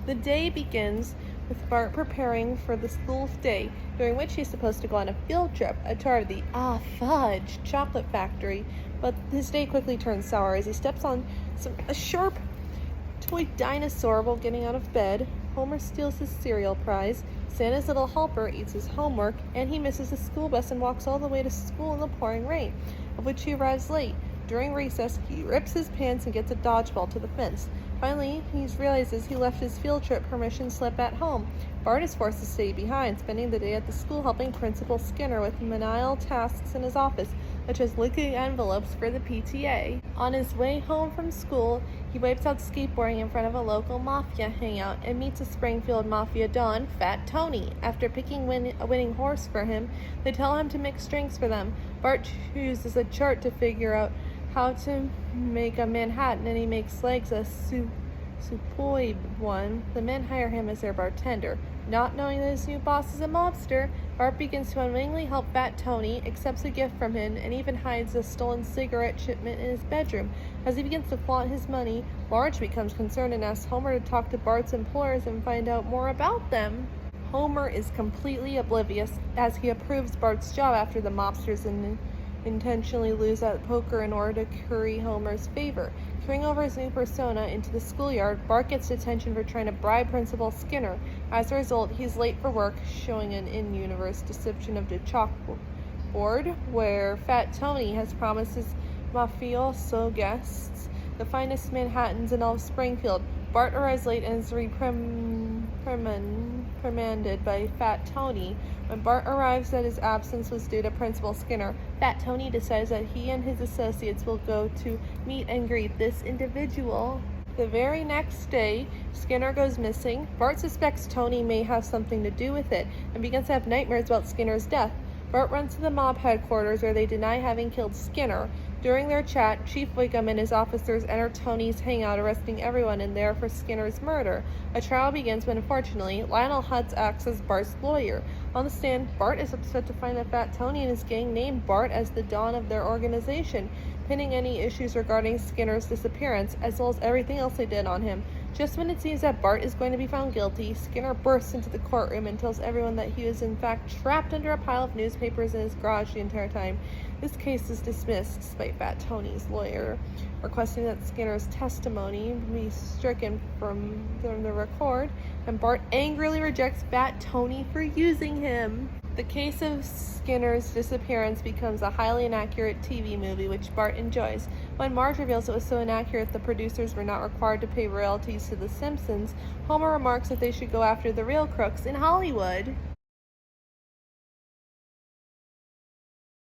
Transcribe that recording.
The day begins with Bart preparing for the school day, during which he's supposed to go on a field trip, a tour of the fudge chocolate factory. But his day quickly turns sour as he steps on a sharp toy dinosaur while getting out of bed. Homer steals his cereal prize. Santa's little helper eats his homework, and he misses the school bus and walks all the way to school in the pouring rain, of which he arrives late. During recess, he rips his pants and gets a dodgeball to the fence. Finally, he realizes he left his field trip permission slip at home. Bart is forced to stay behind, spending the day at the school helping Principal Skinner with menial tasks in his office, such as licking envelopes for the PTA. On his way home from school, he wipes out skateboarding in front of a local mafia hangout and meets a Springfield Mafia Don, Fat Tony. After picking a winning horse for him, they tell him to mix drinks for them. Bart chooses a chart to figure out how to make a Manhattan, and he makes legs a superb one. The men hire him as their bartender. Not knowing that his new boss is a mobster, Bart begins to unwittingly help Fat Tony, accepts a gift from him, and even hides a stolen cigarette shipment in his bedroom. As he begins to flaunt his money, Marge becomes concerned and asks Homer to talk to Bart's employers and find out more about them. Homer is completely oblivious as he approves Bart's job after the mobsters intentionally lose at poker in order to curry Homer's favor. Carrying over his new persona into the schoolyard, Bart gets detention for trying to bribe Principal Skinner. As a result, he's late for work, showing an in-universe depiction of the chalkboard, where Fat Tony has promised his mafioso guests the finest Manhattans in all of Springfield. Bart arrives late and is reprimanded by Fat Tony. When Bart arrives that his absence was due to Principal Skinner, Fat Tony decides that he and his associates will go to meet and greet this individual. The very next day, Skinner goes missing. Bart suspects Tony may have something to do with it and begins to have nightmares about Skinner's death. Bart runs to the mob headquarters where they deny having killed Skinner. During their chat, Chief Wiggum and his officers enter Tony's hangout, arresting everyone in there for Skinner's murder. A trial begins when, unfortunately, Lionel Hutz acts as Bart's lawyer. On the stand, Bart is upset to find that Fat Tony and his gang named Bart as the Don of their organization, pinning any issues regarding Skinner's disappearance, as well as everything else they did on him. Just when it seems that Bart is going to be found guilty, Skinner bursts into the courtroom and tells everyone that he was in fact trapped under a pile of newspapers in his garage the entire time. This case is dismissed, despite Fat Tony's lawyer requesting that Skinner's testimony be stricken from the record, and Bart angrily rejects Fat Tony for using him. The case of Skinner's disappearance becomes a highly inaccurate TV movie, which Bart enjoys. When Marge reveals it was so inaccurate the producers were not required to pay royalties to The Simpsons, Homer remarks that they should go after the real crooks in Hollywood.